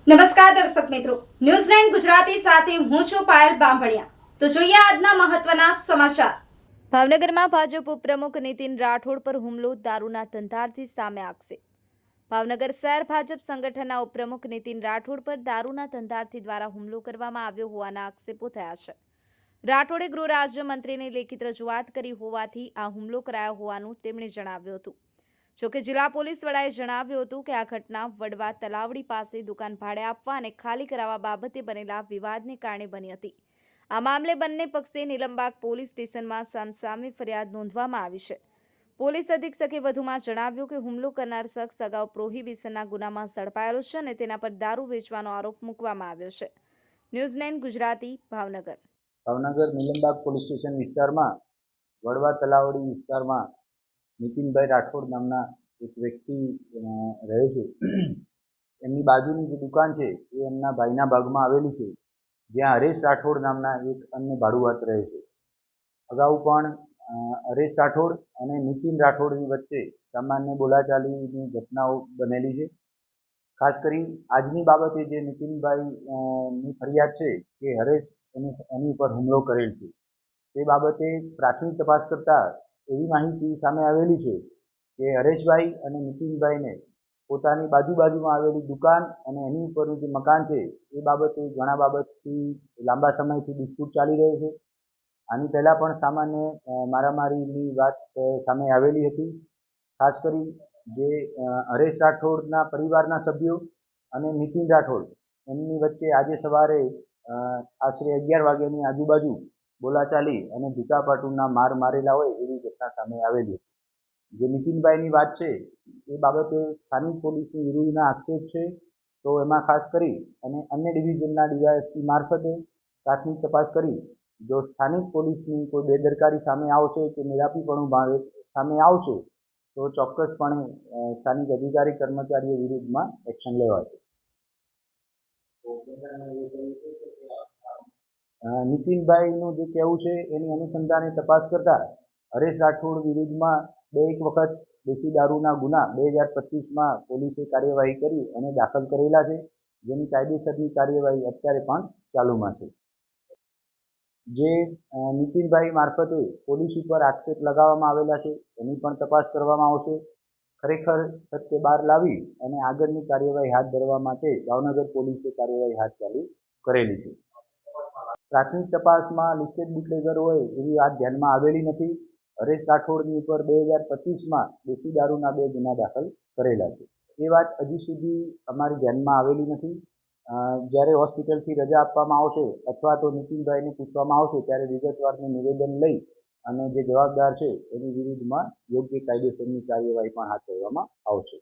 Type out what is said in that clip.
નમસ્કાર દર્શક મિત્રો, ન્યૂઝ 9 ગુજરાતી સાથે હું છું પાયલ બામભણિયા। તો જોઈએ આજના મહત્વના સમાચાર। ભાવનગરમાં ભાજપ ઉપપ્રમુખ નીતિન રાઠોડ પર હુમલો, દારૂના ધંધાર્થી સામે આક્ષેપ। ભાવનગર શહેર ભાજપ સંગઠનના ઉપપ્રમુખ નીતિન રાઠોડ પર દારૂના ધંધાર્થી દ્વારા હુમલો કરવામાં આવ્યો હોવાના આક્ષેપો થયા છે। રાઠોડે ગૃહ રાજ્યમંત્રીને લેખિત રજૂઆત કરી હોવાથી આ હુમલો કરાયો હોવાનું તેમણે જણાવ્યું હતું। જોકે જિલ્લા પોલીસ વડાએ જણાવ્યું હતું કે આ ઘટના વડવા તલાવડી પાસે દુકાન ભાડે આપવા અને ખાલી કરાવવા બાબતે બનેલા વિવાદને કારણે બની હતી। આ મામલે બંને પક્ષે નીલમબાગ પોલીસ સ્ટેશનમાં સામસામે ફરિયાદ નોંધવામાં આવી છે। પોલીસ અધિક્ષકે વધુમાં જણાવ્યું કે હુમલો કરનાર શખ્સ અગાઉ પ્રોહિબિશનના ગુનામાં ઝડપાયેલો છે અને તેના પર દારૂ વેચવાનો આરોપ મૂકવામાં આવ્યો છે। News 9 Gujarati, Bhavnagar. Bhavnagar Nilambag police station વિસ્તારમાં વડવા તલાવડી વિસ્તારમાં નીતિનભાઈ રાઠોડ નામના એક વ્યક્તિ રહે છે। એમની બાજુની જે દુકાન છે એ એમના ભાઈના ભાગમાં આવેલી છે, જ્યાં હરેશ રાઠોડ નામના એક અન્ય ભાડુઆત રહે છે। અગાઉ પણ હરેશ રાઠોડ અને નીતિન રાઠોડની વચ્ચે સામાન્ય બોલાચાલીની ઘટનાઓ બનેલી છે। ખાસ કરી આજની બાબતે જે નીતિનભાઈ ની ફરિયાદ છે કે હરેશ એની ઉપર હુમલો કરેલ છે, તે બાબતે પ્રાથમિક તપાસ કરતા એવી માહિતી સામે આવેલી છે કે હરેશભાઈ અને નીતિનભાઈને પોતાની બાજુમાં આવેલી દુકાન અને એની ઉપરનું જે મકાન છે એ બાબતે ઘણા બાબતથી લાંબા સમયથી ડિસ્પ્યુટ ચાલી રહ્યો છે। આની પહેલાં પણ સામાન્ય મારામારીની વાત સામે આવેલી હતી। ખાસ કરી જે હરેશ રાઠોડના પરિવારના સભ્યો અને નીતિન રાઠોડ એમની વચ્ચે આજે સવારે આશરે 11 વાગ્યાની આજુબાજુ બોલાચાલી અને ઝુકાપાટુના માર મારેલા હોય એવી ઘટના સામે આવેલી હતી। જે નીતિનભાઈની વાત છે એ બાબતે સ્થાનિક પોલીસની વિરુદ્ધના આક્ષેપ છે, તો એમાં ખાસ કરી અને અન્ય ડિવિઝનના ડીવાયએસપી મારફતે પ્રાથમિક તપાસ કરી જો સ્થાનિક પોલીસની કોઈ બેદરકારી સામે આવશે કે મેળાપીપણું સામે આવશે તો ચોક્કસપણે સ્થાનિક અધિકારી કર્મચારીઓ વિરુદ્ધમાં એક્શન લેવાશે। નીતિનભાઈનું જે કહેવું છે એની અનુસંધાને તપાસ કરતા હરેશ રાઠોડ વિરુદ્ધમાં એક વખત દેશી દારૂના ગુના 2025માં પોલીસે કાર્યવાહી કરી અને દાખલ કરેલા છે, જેની કાયદેસરની કાર્યવાહી અત્યારે પણ ચાલુમાં છે। જે નીતિનભાઈ મારફતે પોલીસ ઉપર આક્ષેપ લગાવવામાં આવેલા છે એની પણ તપાસ કરવામાં આવશે। ખરેખર સત્ય બહાર લાવી અને આગળની કાર્યવાહી હાથ ધરવા માટે ભાવનગર પોલીસે કાર્યવાહી હાથ ચાલુ કરેલી છે। પ્રાથમિક તપાસમાં લિસ્ટેડ બુટલેગર હોય એવી વાત ધ્યાનમાં આવેલી નથી। હરેશ રાઠોડની ઉપર 2025માં દેશી દારૂના 2 ગુના દાખલ કરેલા છે, એ વાત હજી સુધી અમારી ધ્યાનમાં આવેલી નથી। જ્યારે હોસ્પિટલથી રજા આપવામાં આવશે અથવા તો નીતિનભાઈને પૂછવામાં આવશે ત્યારે વિગતવારનું નિવેદન લઈ અને જે જવાબદાર છે એની વિરુદ્ધમાં યોગ્ય કાયદેસરની કાર્યવાહી પણ હાથ ધરવામાં આવશે।